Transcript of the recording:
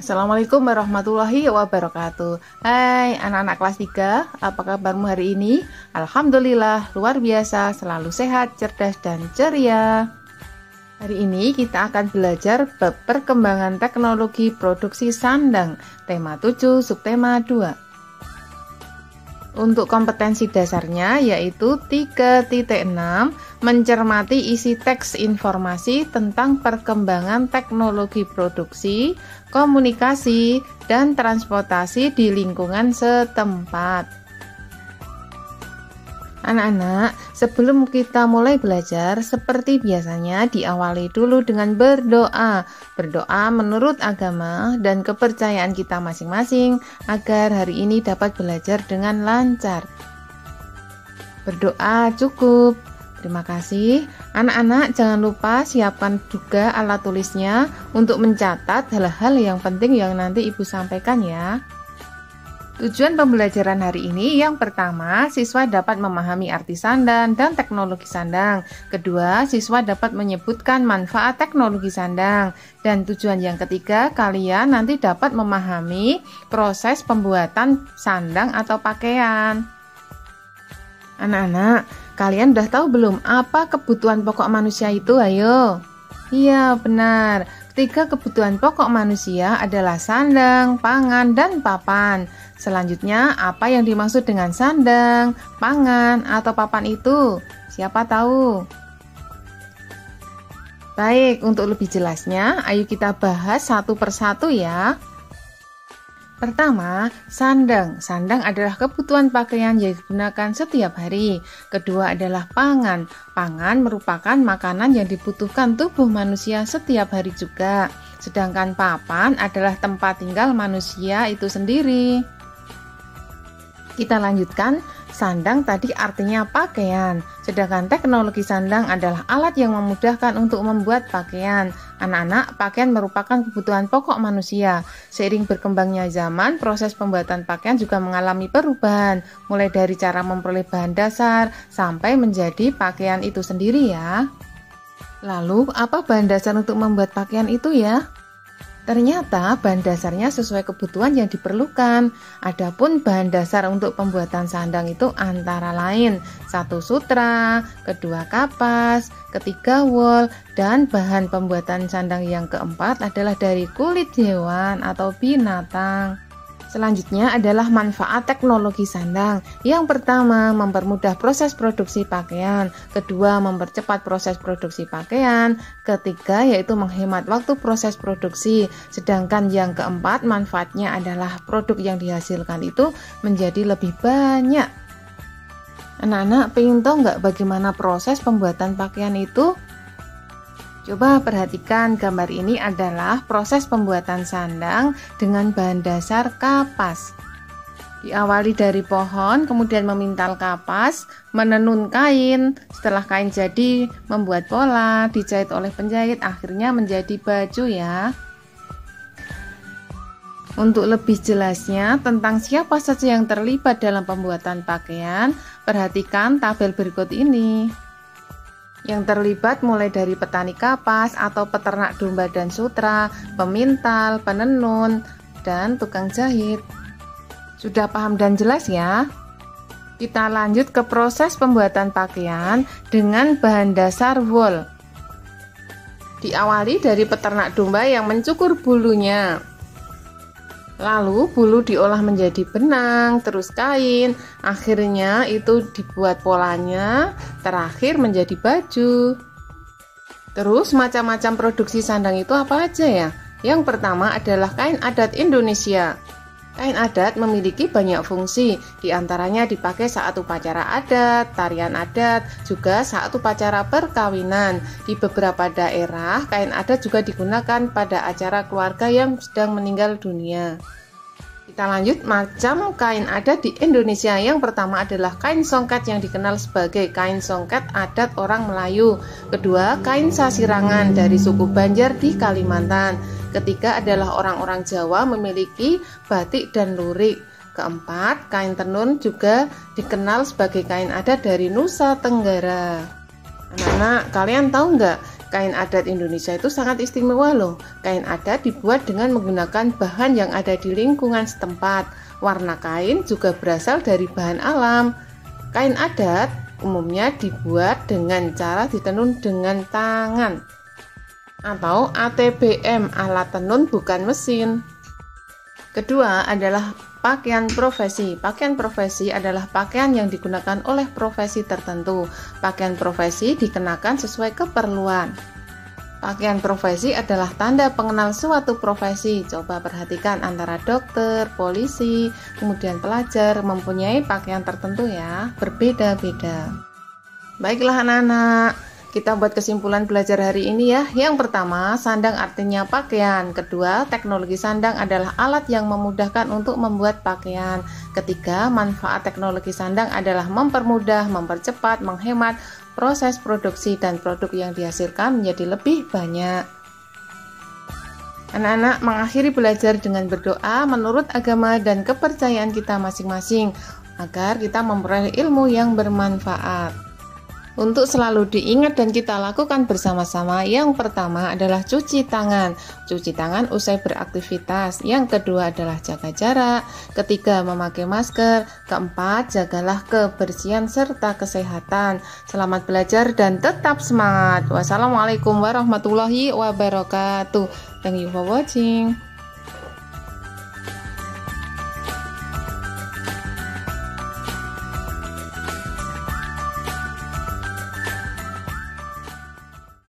Assalamualaikum warahmatullahi wabarakatuh. Hai anak-anak kelas 3, apa kabarmu hari ini? Alhamdulillah, luar biasa, selalu sehat, cerdas, dan ceria. Hari ini kita akan belajar bab perkembangan teknologi produksi sandang, tema 7, subtema 2. Untuk kompetensi dasarnya yaitu 3.6, mencermati isi teks informasi tentang perkembangan teknologi produksi, komunikasi, dan transportasi di lingkungan setempat. Anak-anak, sebelum kita mulai belajar, seperti biasanya diawali dulu dengan berdoa. Berdoa menurut agama dan kepercayaan kita masing-masing agar hari ini dapat belajar dengan lancar. Berdoa cukup. Terima kasih. Anak-anak jangan lupa siapkan juga alat tulisnya untuk mencatat hal-hal yang penting yang nanti Ibu sampaikan ya. Tujuan pembelajaran hari ini yang pertama, siswa dapat memahami arti sandang dan teknologi sandang. Kedua, siswa dapat menyebutkan manfaat teknologi sandang. Dan tujuan yang ketiga, kalian nanti dapat memahami proses pembuatan sandang atau pakaian. Anak-anak, kalian udah tahu belum apa kebutuhan pokok manusia itu? Ayo. Iya, benar. Ketiga kebutuhan pokok manusia adalah sandang, pangan, dan papan. Selanjutnya, apa yang dimaksud dengan sandang, pangan, atau papan itu? Siapa tahu? Baik, untuk lebih jelasnya, ayo kita bahas satu persatu ya. Pertama, sandang. Sandang adalah kebutuhan pakaian yang digunakan setiap hari. Kedua adalah pangan. Pangan merupakan makanan yang dibutuhkan tubuh manusia setiap hari juga. Sedangkan papan adalah tempat tinggal manusia itu sendiri. Kita lanjutkan, sandang tadi artinya pakaian, sedangkan teknologi sandang adalah alat yang memudahkan untuk membuat pakaian. Anak-anak, pakaian merupakan kebutuhan pokok manusia. Seiring berkembangnya zaman, proses pembuatan pakaian juga mengalami perubahan, mulai dari cara memperoleh bahan dasar sampai menjadi pakaian itu sendiri ya. Lalu, apa bahan dasar untuk membuat pakaian itu ya? Ternyata bahan dasarnya sesuai kebutuhan yang diperlukan. Adapun bahan dasar untuk pembuatan sandang itu antara lain 1 sutra, 2 kapas, 3 wol, dan bahan pembuatan sandang yang keempat adalah dari kulit hewan atau binatang. Selanjutnya adalah manfaat teknologi sandang. Yang pertama, mempermudah proses produksi pakaian. Kedua, mempercepat proses produksi pakaian. Ketiga, yaitu menghemat waktu proses produksi. Sedangkan yang keempat, manfaatnya adalah produk yang dihasilkan itu menjadi lebih banyak. Anak-anak, pengen tahu nggak bagaimana proses pembuatan pakaian itu? Coba perhatikan, gambar ini adalah proses pembuatan sandang dengan bahan dasar kapas. Diawali dari pohon, kemudian memintal kapas, menenun kain. Setelah kain jadi, membuat pola, dijahit oleh penjahit, akhirnya menjadi baju ya. Untuk lebih jelasnya tentang siapa saja yang terlibat dalam pembuatan pakaian, perhatikan tabel berikut ini. Yang terlibat mulai dari petani kapas atau peternak domba dan sutra, pemintal, penenun, dan tukang jahit. Sudah paham dan jelas ya? Kita lanjut ke proses pembuatan pakaian dengan bahan dasar wol. Diawali dari peternak domba yang mencukur bulunya. Lalu bulu diolah menjadi benang, terus kain, akhirnya itu dibuat polanya, terakhir menjadi baju. Terus macam-macam produksi sandang itu apa aja ya? Yang pertama adalah kain adat Indonesia. Kain adat memiliki banyak fungsi, diantaranya dipakai saat upacara adat, tarian adat, juga saat upacara perkawinan. Di beberapa daerah, kain adat juga digunakan pada acara keluarga yang sedang meninggal dunia. Kita lanjut macam kain adat di Indonesia. Yang pertama adalah kain songket yang dikenal sebagai kain songket adat orang Melayu. Kedua, kain sasirangan dari suku Banjar di Kalimantan. Ketiga adalah orang-orang Jawa memiliki batik dan lurik. Keempat, kain tenun juga dikenal sebagai kain adat dari Nusa Tenggara. Anak-anak, kalian tahu nggak Kain adat Indonesia itu sangat istimewa loh. Kain adat dibuat dengan menggunakan bahan yang ada di lingkungan setempat. Warna kain juga berasal dari bahan alam. Kain adat umumnya dibuat dengan cara ditenun dengan tangan atau ATBM, alat tenun bukan mesin. Kedua adalah pakaian profesi. Pakaian profesi adalah pakaian yang digunakan oleh profesi tertentu. Pakaian profesi dikenakan sesuai keperluan. Pakaian profesi adalah tanda pengenal suatu profesi. Coba perhatikan antara dokter, polisi, kemudian pelajar mempunyai pakaian tertentu ya, berbeda-beda. Baiklah anak-anak, kita buat kesimpulan belajar hari ini ya. Yang pertama, sandang artinya pakaian. Kedua, teknologi sandang adalah alat yang memudahkan untuk membuat pakaian. Ketiga, manfaat teknologi sandang adalah mempermudah, mempercepat, menghemat proses produksi dan produk yang dihasilkan menjadi lebih banyak. Anak-anak mengakhiri belajar dengan berdoa menurut agama dan kepercayaan kita masing-masing agar kita memperoleh ilmu yang bermanfaat. Untuk selalu diingat dan kita lakukan bersama-sama, yang pertama adalah cuci tangan. Cuci tangan usai beraktivitas. Yang kedua adalah jaga jarak. Ketiga, memakai masker. Keempat, jagalah kebersihan serta kesehatan. Selamat belajar dan tetap semangat. Wassalamualaikum warahmatullahi wabarakatuh. Thank you for watching.